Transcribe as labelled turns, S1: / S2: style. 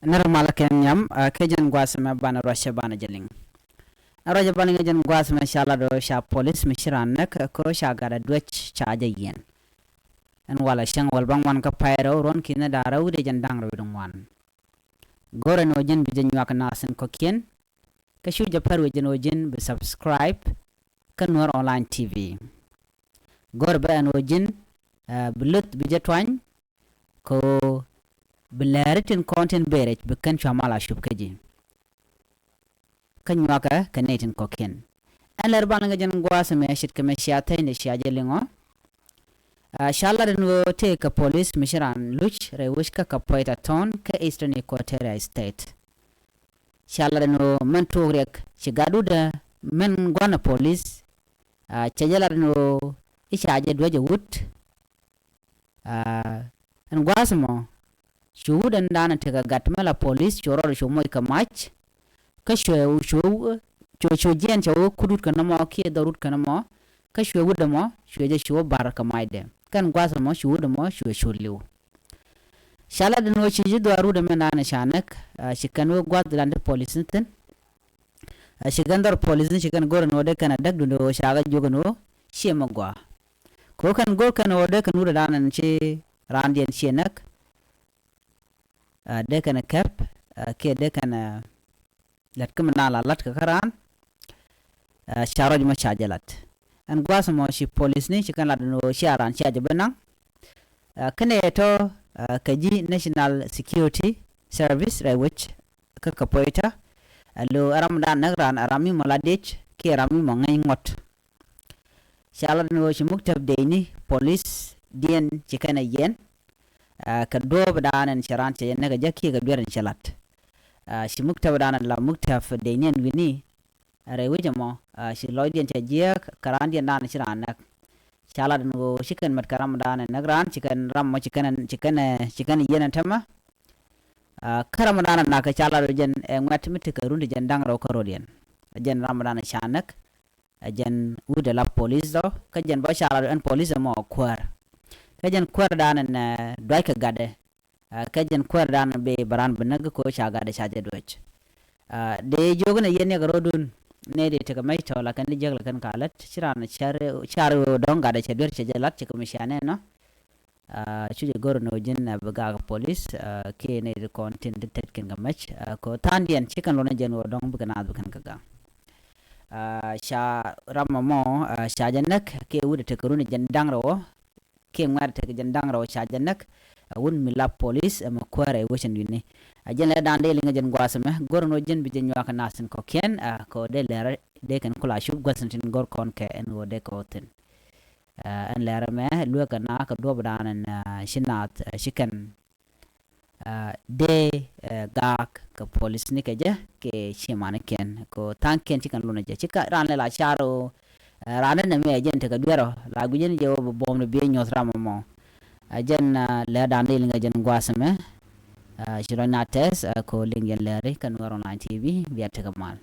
S1: normal kenyam kejen gwas me bana roshe bana jeling roje bana ngejen gwas me shala do sha police mishranek ko sha gada dwech cha yen en wala shang wal bang wan ka pairo ron kina daraw de jandang ro dum wan gore no jen bi jen yak nasen ko kien ka shu ja paru jen o jen bi subscribe kan war online tv gore ba no jen bulut bi jetwan ko bilaritin content berech bekan chamala shub kaji kan waka kanetin koken alar banga jen gwas me shit ke me shiata ne shiaje lingo shala no take a police mishiran luch rewishka ka poita ton ka eastern equatoria state shala no manto rek shigadu da men gwana police chajala no ishaje dwaje wut an gwasmo shuhudan dana tega gatmala police choror shumoy kamach ka shu jen chaw kudut kana mo ki darut kana mo ka shu wudamo shu shu baraka maide kan gwasmo shu wudamo shu liu shala de no chiji daru de menana shanak shikano gwad lande police nten shigandar police shikan gor no de kana dagdu no shaga jogano shema gwa ko kan gor kan ode kan ura dana chi randien shenak de kana kap ke de kana lat kamna la lat ka karan sharoj ma chajalat an gwas mo shi police ni chikan la no sharan chaje benang kane to kaji national security service which ka kapoita lo aram dan nagran arami maladech ke arami mangai ngot shalan no shi muktab de ni police dien chikana yen ka do badanan sharan che naga jakki ga duran shalat shi muktab danan la muktaf de nen wini are wejamo shi loidien che je karan dien dan shiranak shalan no shikan mat karam danan nagran chikan ram mo chikan yen tama karam danan na ka shalan jen ngat mitika rundi jen dang ro karodien jen ram danan shanak jen ude la police do ka jen ba shalan en police mo kwar kajan kwar danan doy ka gade kajan kwar danan be baran benag ko shaga de shaje doch de jogna yene garodun ne de taka mai tola kan de jagla kan kalat shirana char don gade chadur chajalat chika mishane no chuje gor no jinna baga police ke ne de content detect kan gamach ko tandian chikan lona jen don bugana bukan kaga sha ramamo shajanak ke ude takaruni jandang ro ke ngar te jandang raw chajanak won mila police am kware woshan winne ajen la dan de linga jen gwasame gor no jen bi jen waka nasin ko ken ko de lera de kan kula shub gwasantin gor kon ke en wo de ko ten an lera me lu ka na ka do badanan shinat shikan de gak ka police ni ke je ke shimane ken ko tanken chikan luna je chika ran la charo rana na me ajen te ka duero la gujen je bom no be nyosra mo ajen le dan de linga jen gwasame shiro na tes ko lingen lere kan waro na tv biya te ka mal